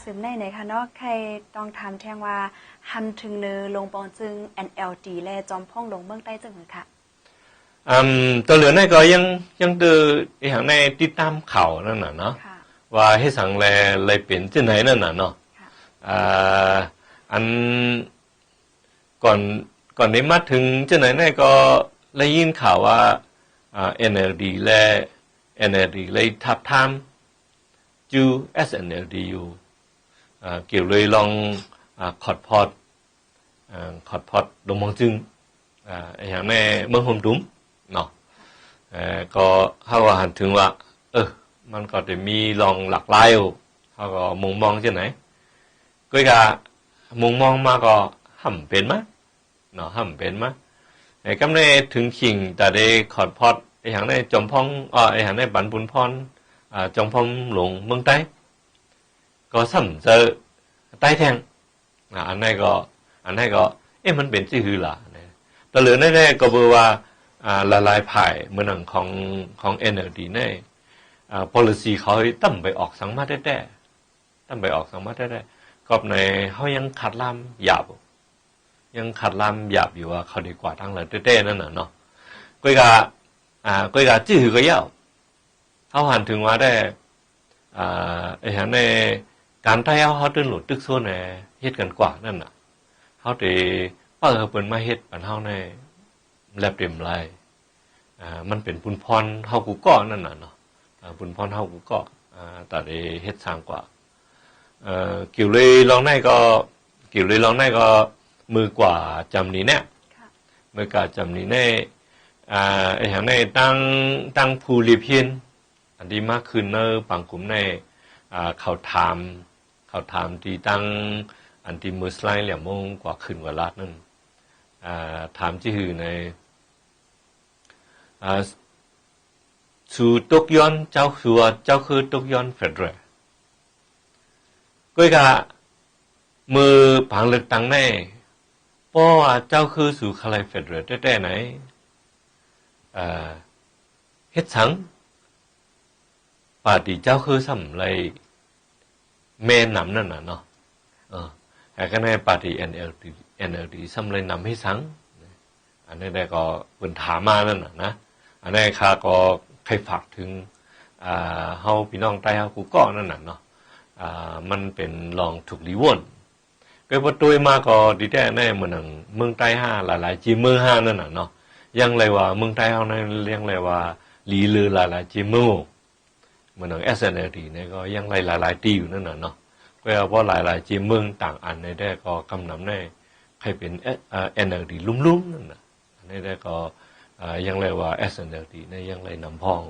สืบในค่ะเนาะใครต้องทำแทงว่าหันถึงเนอลงปองจึง NLD และจอมพ่องลงเมืองใต้จึงค่ะตัวเหลือนี่ก็ยังตืออย่างในติดตามข่าวนั่นน่ะเนาะว่าให้สั่งแลเปลี่ยนที่ไหนนั่นน่ะเนาะอันก่อนได้มาถึงที่ไหนนี่ก็ได้ยินข่าวว่าNLD และ NLD เลยทับทามจู SNLD อยู่เกี่ยวเลยลองขอดพอดลงมองจึงอย่างในเมืองโฮมตุ้มเนาะก็เขาว่าหันถึงว่ามันก็จะมีลองหลากหลายอยู่เขาก็มุงมองที่ไหนก็มุงมองมาก็ห่ำเป็นมั้ยเนาะห่ำเป็นมั้ยกำในถึงขิงแต่ได้ขอดพอดอย่างในจอมพองอย่างในบันปุนพรจอมพองหลวงเมืองใต้ก็ซ้ำเจอใต้แทงอันนี้ก็มันเป็นชื่อหือล่ะแต่เหลือแน่ๆก็บอกว่าละลายภายเมื่อหนังของ NLD เนี่ยpolicy เขาตั้มไปออกสังมาได้ตั้มไปออกสังมาได้ก็ในเขายังขัดลำหยาบอยู่ว่าเขาดีกว่าทั้งหลายได้นั่นน่ะเนาะก็ชื่อหือก็ยาวเขาหันถึงว่าได้อย่างในการไทยเขาตื่นหลุดตึกโซนเนี่ยเฮ็ดกันกว่านั่นน่ะเขาได้เปิดเปิดมาเฮ็ดปันเฮาในแลบเต็มไรมันเป็นปุนพรเฮากูก่อนั่นน่ะเนาะปุนพรเฮากูก่อแต่ได้เฮ็ดสร้างกว่าเกี่ยวเลยลองได้ก็มือกว่าจำนี้เนี่ยมือกว่าจำนี้เนี่ยอย่างในตั้งผู้รีเพียนอันที่มากขึ้นเนอปังกลุ่มในเขาถามที่ตั้งอันที่มือสไลด์เหลี่ยมมงกว่าขึ้นกว่าลาดนั่นถามที่หือในสู่ตกย้อนเจ้าคือตกย้อนเฟดเรก็มือผังเลือกตั้งในเพราะว่าเจ้าคือสู่ใครเฟดเรได้ไหนเฮ็ดสังปาติเจ้าคือซ้ำไรแม่นำนั่นน่ะเนาะแต่ก็ในปาติ NLD ซ้ำไรนำให้สังอันนี้ได้ก็เป็นถามมานั่นน่ะนะอันนี้ข้าก็ใครฝากถึงเฮาพี่น้องใต้เฮากูก็นั่นน่ะเนาะมันเป็นลองถูกรีวนก็พอตัวมาก็ดีแต่แน่เหมือนเมืองใต้5หลายๆจีเมือง5นั่นน่ะเนาะยังเลยว่าเมืองใต้เฮานั้นเรียกเลยว่าลีลือหลายๆจีเมืองเหมือนSNLD เนี่ยก็ยังหลายๆตีอยู่นั่นน่ะเนาะเพราะหลายๆจีเมืองต่างอันในได้ก็กำนำได้ใครเป็นNLD ลุ่มๆนั่นน่ะอันนี้ได้ก็ยังเลยว่าSNLD เนี่ยยังเลยนำพ้อง